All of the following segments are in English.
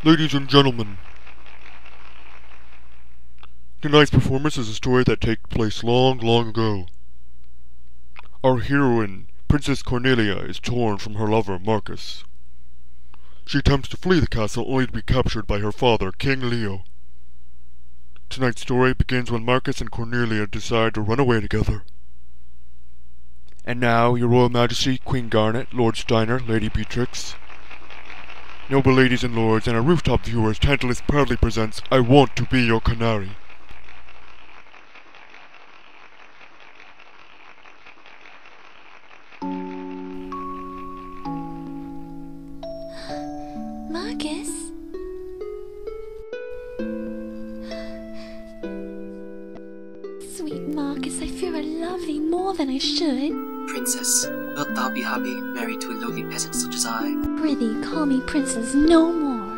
Ladies and gentlemen, tonight's performance is a story that takes place long, long ago. Our heroine, Princess Cornelia, is torn from her lover, Marcus. She attempts to flee the castle only to be captured by her father, King Leo. Tonight's story begins when Marcus and Cornelia decide to run away together. And now, Your Royal Majesty, Queen Garnet, Lord Steiner, Lady Beatrix. Noble ladies and lords, and our rooftop viewers, Tantalus proudly presents I Want to Be Your Canary. Marcus? Sweet Marcus, I fear I love thee more than I should. Princess, wilt thou be happy, married to a lowly peasant such as I? Prithee, call me princess no more.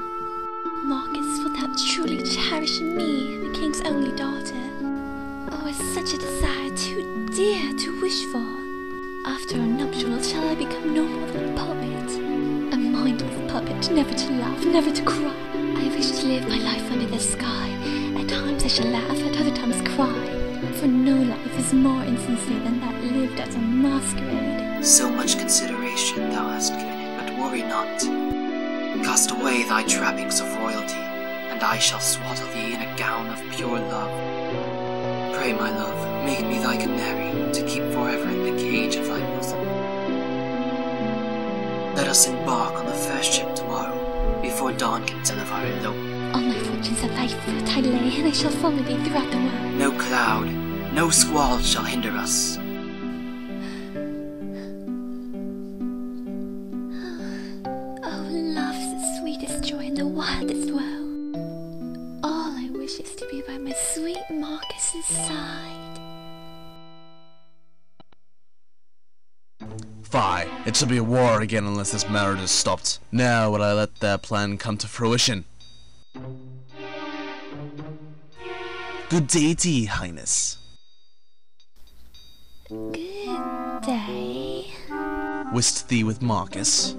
Marcus, wilt thou truly cherish me, the king's only daughter? Oh, it's such a desire too dear to wish for. After our nuptial, shall I become no more than a puppet? A mindless puppet, never to laugh, never to cry. I wish to live my life under the sky. At times I shall laugh, at other times cry. For no life is more insincere than that lived as a masquerade. So much consideration thou hast given it, but worry not. Cast away thy trappings of royalty, and I shall swaddle thee in a gown of pure love. Pray, my love, make me thy canary, to keep forever in the cage of thy bosom. Let us embark on the first ship tomorrow, before dawn can tell of our elopement. All my fortunes at thy foot I lay, and I shall follow thee throughout the world. No cloud, no squall shall hinder us. Oh, love's the sweetest joy in the wildest woe. All I wish is to be by my sweet Marcus's side. Fie, it shall be a war again unless this marriage is stopped. Now will I let their plan come to fruition. Good day to ye, Highness. Good day. Wist thee with Marcus?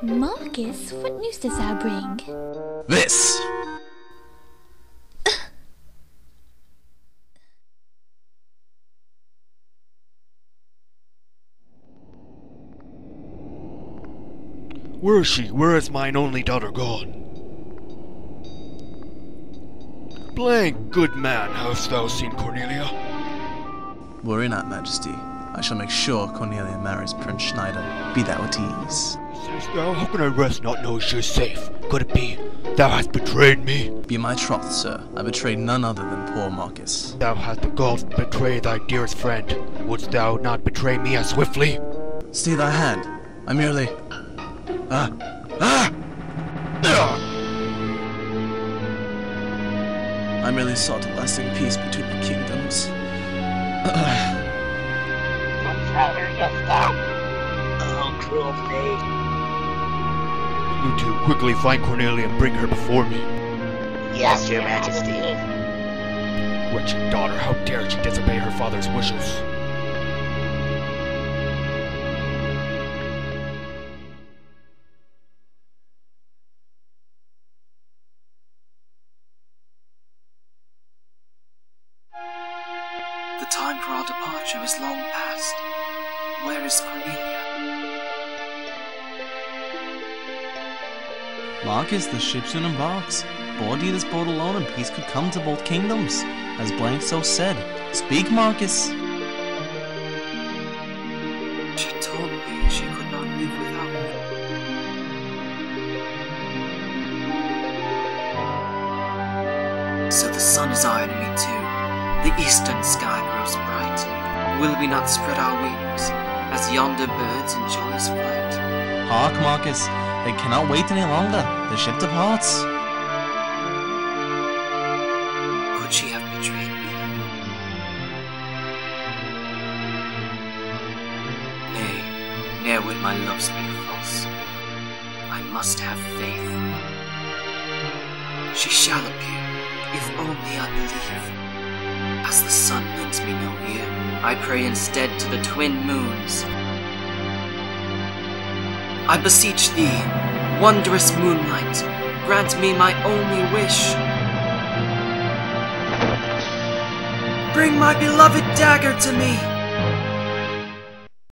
Marcus, what news dost thou bring? This! Where is she? Where is mine only daughter gone? Blank, good man, hast thou seen Cornelia? Worry not, Majesty. I shall make sure Cornelia marries Prince Schneider. Be thou at ease. Sayest thou, how can I rest not knowing she is safe? Could it be thou hast betrayed me? Be my troth, sir. I betrayed none other than poor Marcus. Thou hast the gall to betray thy dearest friend. Wouldst thou not betray me as swiftly? Stay thy hand. I merely... I merely sought a lasting peace between the kingdoms. Traitor is dead. Oh, cruel fate. You two quickly find Cornelia and bring her before me. Yes, your majesty. Wretched daughter, how dare she disobey her father's wishes? The time for our departure is long past. Where is Cornelia? Marcus, the ship soon embarks. Board ye this boat alone, and peace could come to both kingdoms. As Blank so said. Speak, Marcus. She told me she could not live without me. So the sun is our enemy too. The eastern sky grows bright. Will we not spread our wings, as yonder birds in joyous flight? Hark, Marcus. They cannot wait any longer. The ship departs. Could she have betrayed me? Nay, ne'er would my love speak false. I must have faith. She shall appear, if only I believe. As the sun lends me no ear, I pray instead to the twin moons. I beseech thee, Wondrous moonlight, grant me my only wish. Bring my beloved dagger to me!